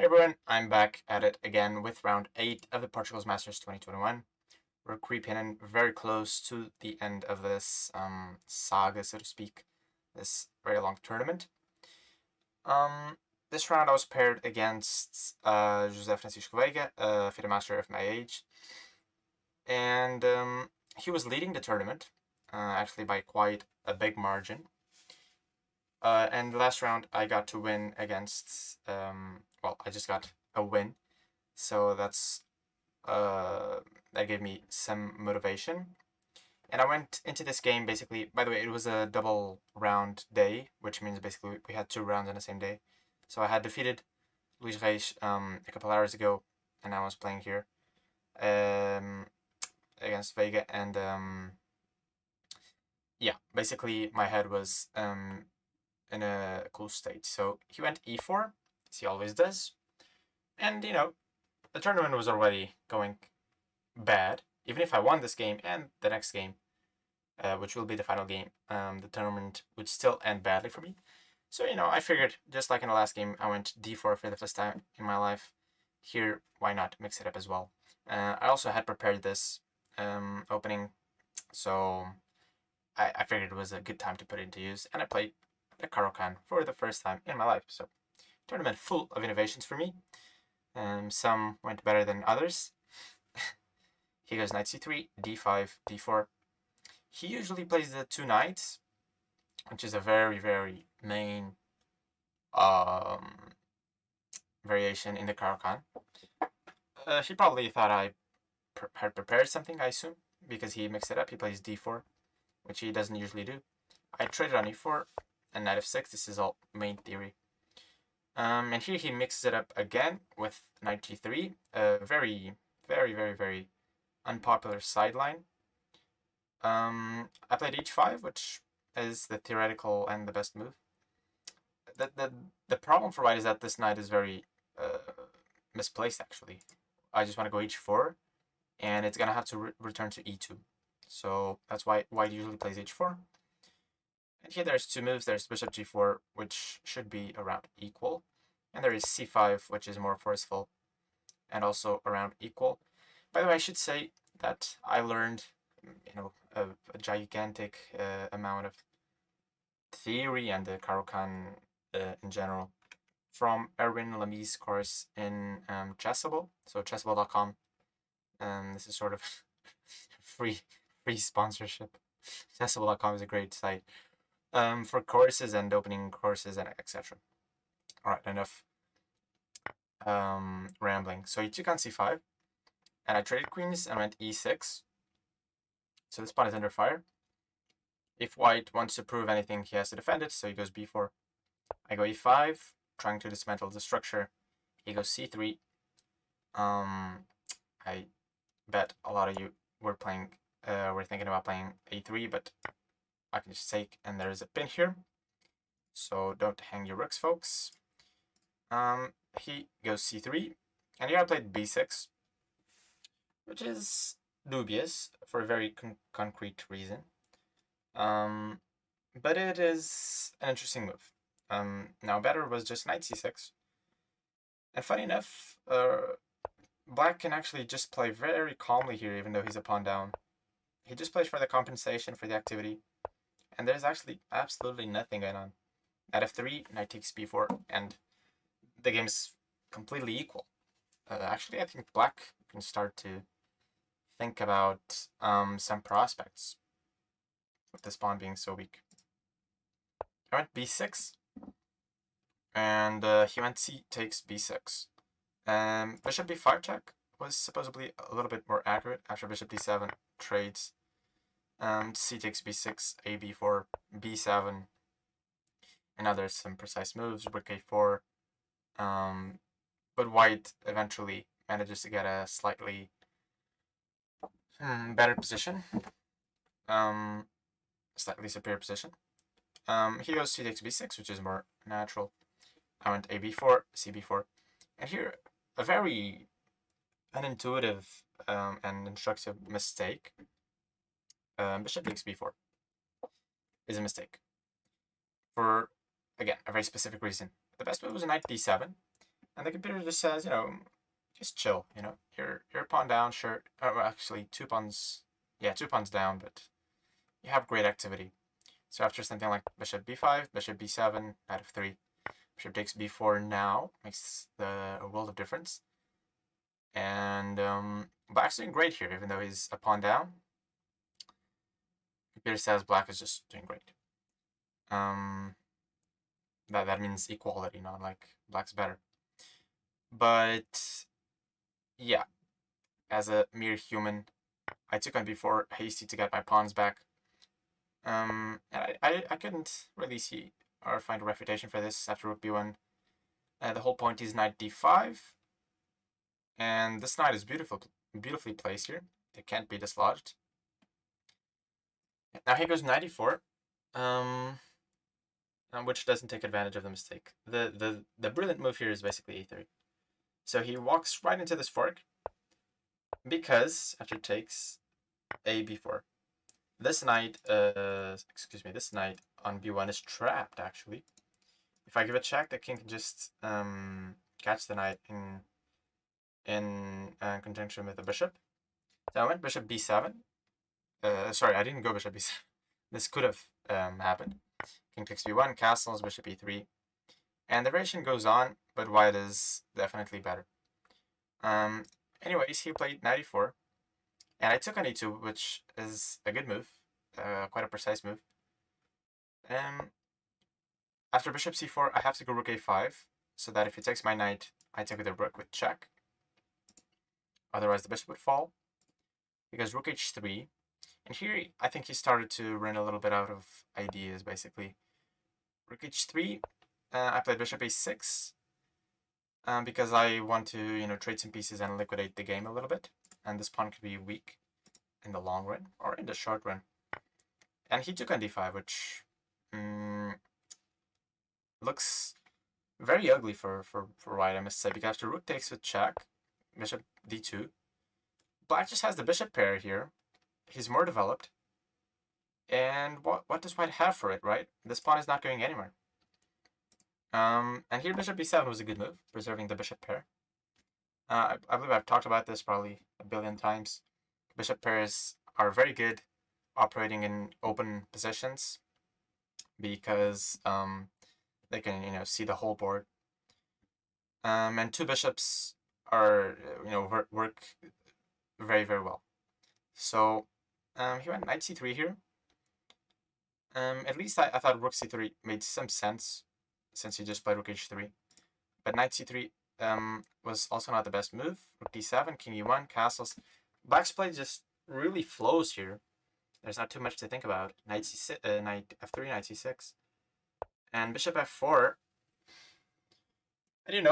everyone, I'm back at it again with round 8 of the Portugal's Masters 2021. We're creeping in very close to the end of this saga, so to speak, this very long tournament. This round I was paired against José Francisco Veiga, a FIDE master of my age, and he was leading the tournament, actually by quite a big margin. And the last round I got to win against, I just got a win, so that gave me some motivation. And I went into this game basically, by the way, it was a double round day, which means basically we had 2 rounds on the same day. So I had defeated Luis Reis a couple hours ago, and I was playing here against Veiga, and yeah, basically my head was in a cool state. So he went e4, as he always does, and the tournament was already going bad. Even if I won this game and the next game, which will be the final game, the tournament would still end badly for me. So I figured, just like in the last game, I went d4 for the first time in my life. Here, why not mix it up as well? I also had prepared this opening, so I figured it was a good time to put it into use, and I played the Caro-Kann for the first time in my life. So tournament full of innovations for me. Some went better than others. He goes knight c3, d5, d4. He usually plays the 2 knights, which is a very, very main variation in the Caro-Kann. He probably thought I had prepared something, I assume, because he mixed it up. He plays d4, which he doesn't usually do. I traded on e4 and knight f6. This is all main theory. And here he mixes it up again with knight g3, a very, very, very, very unpopular sideline. I played h5, which is the theoretical and the best move. The problem for white is that this knight is very misplaced, actually. I just want to go h4, and it's going to have to return to e2. So that's why white usually plays h4. And here there's 2 moves. There's bishop g4, which should be around equal. And there is c5, which is more forceful, and also around equal. By the way, I should say that I learned, a gigantic amount of theory and the Caro-Kann in general from Erwin Lamy's course in Chessable. So chessable.com. This is sort of free sponsorship. Chessable.com is a great site for courses and opening courses and etc. All right, enough rambling. So he took on c5, and I traded queens and went e6. So this pawn is under fire. If white wants to prove anything, he has to defend it, so he goes b4. I go e5, trying to dismantle the structure. He goes c3. I bet a lot of you were thinking about playing a3, but I can just take, and there's a pin here. So don't hang your rooks, folks. He goes c3, and here I played b6, which is dubious for a very concrete reason. But it is an interesting move. Now better was just knight c6. And funny enough, black can actually just play very calmly here, even though he's a pawn down. He just plays for the compensation, for the activity. And there's actually absolutely nothing going on. Knight f3, knight takes b4, and the game's completely equal. Actually, I think black can start to think about some prospects with this pawn being so weak. I went b6, and he went c takes b6. Bishop b5 check was supposedly a little bit more accurate after bishop d7 trades. C takes b6, a b4, b7, and now there's some precise moves, rook a4. But white eventually manages to get a slightly better position, slightly superior position. He goes c takes b6, which is more natural. I went a b4, c b4, and here a very unintuitive and instructive mistake. Bishop takes b4 is a mistake for, again, a very specific reason. The best move was knight d7, And the computer just says, just chill, you're a pawn down, sure. Oh, actually, 2 pawns, yeah, 2 pawns down, but you have great activity. So after something like bishop b5, bishop b7, knight f3, bishop takes b4 now, makes a world of difference. And black's doing great here, even though he's a pawn down. Computer says black is just doing great. That means equality, not like black's better. But yeah, as a mere human, I took on b4 hasty to get my pawns back. And I couldn't really see or find a refutation for this after rook b1. The whole point is knight d5, and this knight is beautifully placed here. It can't be dislodged. Now he goes knight e4, which doesn't take advantage of the mistake. The brilliant move here is basically e3. So he walks right into this fork because after takes a b4. This knight, this knight on b1 is trapped actually. If I give a check, the king can just catch the knight in conjunction with the bishop. So I went bishop b7. Sorry, I didn't go bishop b7. This could have happened. King takes b1, castles, bishop e3. And the variation goes on, but white is definitely better. Anyways, he played knight e4. And I took on e2, which is a good move. Quite a precise move. After bishop c4, I have to go rook a5, so that if he takes my knight, I take with the rook with check. Otherwise, the bishop would fall. Because rook h3. And here, I think he started to run a little bit out of ideas, basically. Rook h3. I played bishop a6. Because I want to, trade some pieces and liquidate the game a little bit. And this pawn could be weak in the long run, or in the short run. And he took on d5, which looks very ugly for white, I must say, because after rook takes with check, bishop d2, black just has the bishop pair here. He's more developed. And what does white have for it, right? This pawn is not going anywhere. And here bishop b7 was a good move, preserving the bishop pair. I believe I've talked about this probably a billion times. Bishop pairs are very good operating in open positions because they can see the whole board. And two bishops are work very, very well. So he went knight c3 here. At least I thought rook c3 made some sense since he just played rook h3. But knight c3 was also not the best move. Rook d7, king e1, castles. Black's play just really flows here. There's not too much to think about. Knight c6, knight f3, knight c6, and bishop f4. And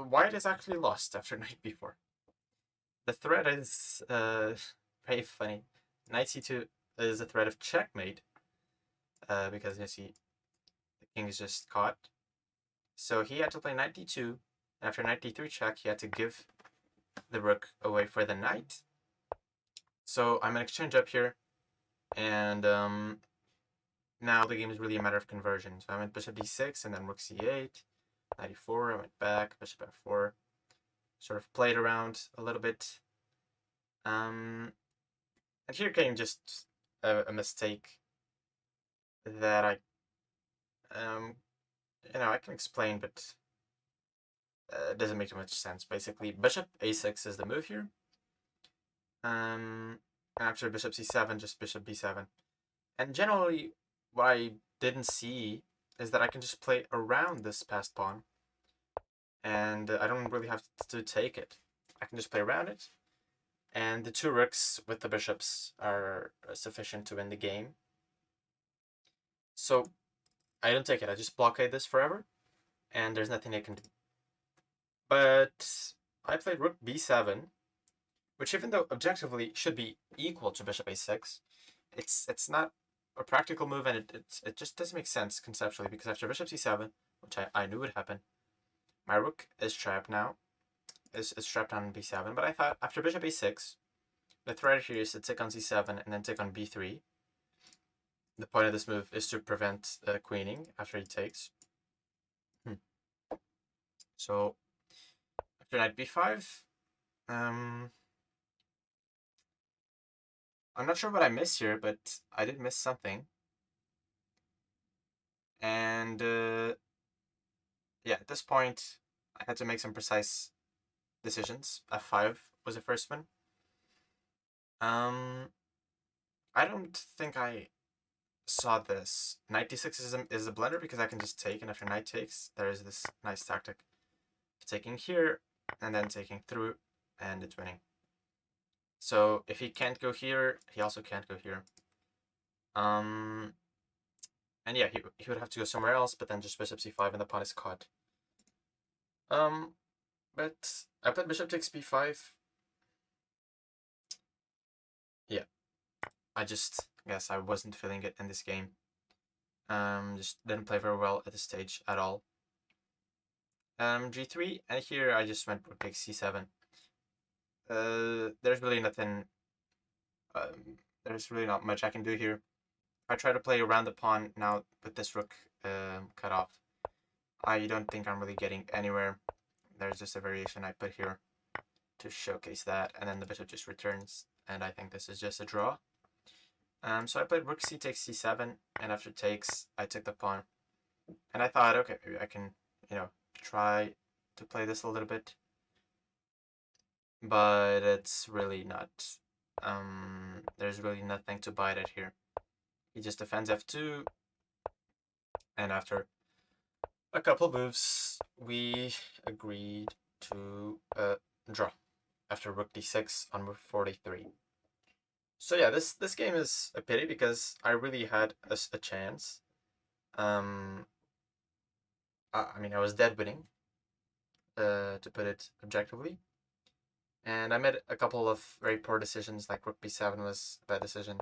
white is actually lost after knight b4. The threat is very funny. Knight c2 is a threat of checkmate because you see the king is just caught. So he had to play knight d2. And after knight d3 check, he had to give the rook away for the knight. So I'm going to exchange up here. And now the game is really a matter of conversion. So I went bishop d6 and then rook c8. Knight e4, I went back, bishop f4. Sort of played around a little bit. And here came just a mistake that I can explain, but it doesn't make too much sense. Basically, bishop a6 is the move here. And after bishop c7, just bishop b7. And generally, what I didn't see is that I can just play around this passed pawn. And I don't really have to take it. I can just play around it. And the two rooks with the bishops are sufficient to win the game. So I don't take it. I just blockade this forever. And there's nothing I can do. But I played rook b7, which even though objectively should be equal to bishop a6, it's not a practical move, and it just doesn't make sense conceptually, because after bishop c7, which I knew would happen, my rook is trapped now, is trapped on b7, but I thought after bishop a6, the threat here is to take on c7 and then take on b3. The point of this move is to prevent queening after he takes. So after knight b5, I'm not sure what I missed here, but I did miss something. And yeah, at this point, I had to make some precise decisions. f5 was the first one. I don't think I saw this. Knight d6 is a blunder because I can just take, and after knight takes, there is this nice tactic of taking here and then taking through, and it's winning. So if he can't go here, he also can't go here. And yeah, he would have to go somewhere else, but then just bishop c5 and the pawn is caught. But I put bishop takes b5. Yeah, I just guess I wasn't feeling it in this game. Just didn't play very well at this stage at all. G3, and here I just went rook takes c7. There's really nothing. There's really not much I can do here. I try to play around the pawn now with this rook cut off. I don't think I'm really getting anywhere. There's just a variation I put here to showcase that, and then the bishop just returns, and I think this is just a draw. So I played rook c takes c7, and after takes, I took the pawn. And I thought, okay, maybe I can, try to play this a little bit. But it's really not. There's really nothing to bite at here. He just defends f2, and after a couple moves, we agreed to draw after rook d6 on move 43. So yeah, this game is a pity because I really had a chance. I mean, I was dead winning, to put it objectively. And I made a couple of very poor decisions, like rook b7 was a bad decision.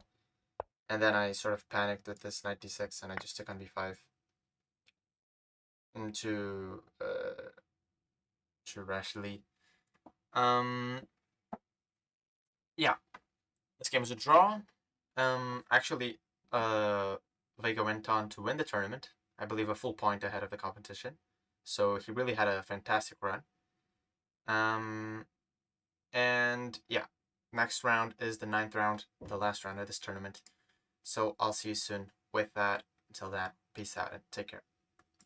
And then I sort of panicked with this knight d6, and I just took on b5 into rashly. Yeah, this game was a draw. Actually, Veiga went on to win the tournament. I believe a full point ahead of the competition. So he really had a fantastic run. And yeah, next round is the 9th round, the last round of this tournament. So I'll see you soon with that. Until then, peace out and take care.